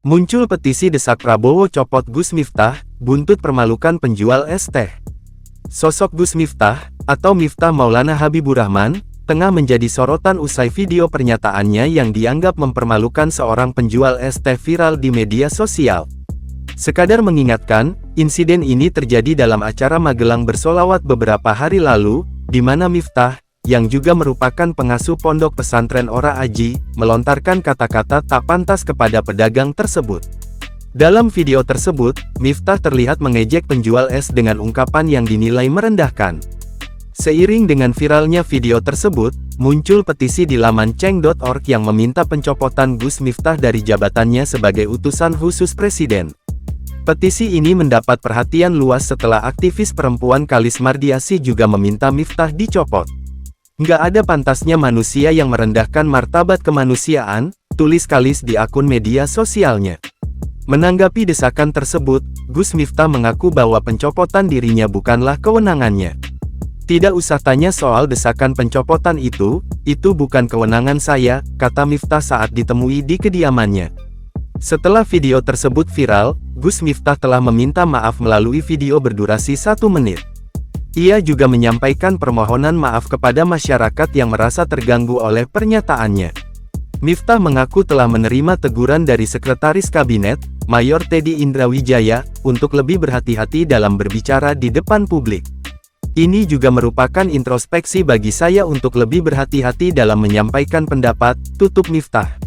Muncul petisi desak Prabowo copot Gus Miftah, buntut permalukan penjual es teh. Sosok Gus Miftah, atau Miftah Maulana Habibur Rahman, tengah menjadi sorotan usai video pernyataannya yang dianggap mempermalukan seorang penjual es teh viral di media sosial. Sekadar mengingatkan, insiden ini terjadi dalam acara Magelang Bersolawat beberapa hari lalu, di mana Miftah, yang juga merupakan pengasuh pondok pesantren Ora Aji, melontarkan kata-kata tak pantas kepada pedagang tersebut. Dalam video tersebut, Miftah terlihat mengejek penjual es dengan ungkapan yang dinilai merendahkan. Seiring dengan viralnya video tersebut, muncul petisi di laman ceng.org yang meminta pencopotan Gus Miftah dari jabatannya sebagai utusan khusus Presiden. Petisi ini mendapat perhatian luas setelah aktivis perempuan Kalis Mardiasih juga meminta Miftah dicopot. Nggak ada pantasnya manusia yang merendahkan martabat kemanusiaan, tulis Kalis di akun media sosialnya. Menanggapi desakan tersebut, Gus Miftah mengaku bahwa pencopotan dirinya bukanlah kewenangannya. Tidak usah tanya soal desakan pencopotan itu bukan kewenangan saya, kata Miftah saat ditemui di kediamannya. Setelah video tersebut viral, Gus Miftah telah meminta maaf melalui video berdurasi 1 menit. Ia juga menyampaikan permohonan maaf kepada masyarakat yang merasa terganggu oleh pernyataannya. Miftah mengaku telah menerima teguran dari Sekretaris Kabinet, Mayor Teddy Indrawijaya, untuk lebih berhati-hati dalam berbicara di depan publik. Ini juga merupakan introspeksi bagi saya untuk lebih berhati-hati dalam menyampaikan pendapat, tutup Miftah.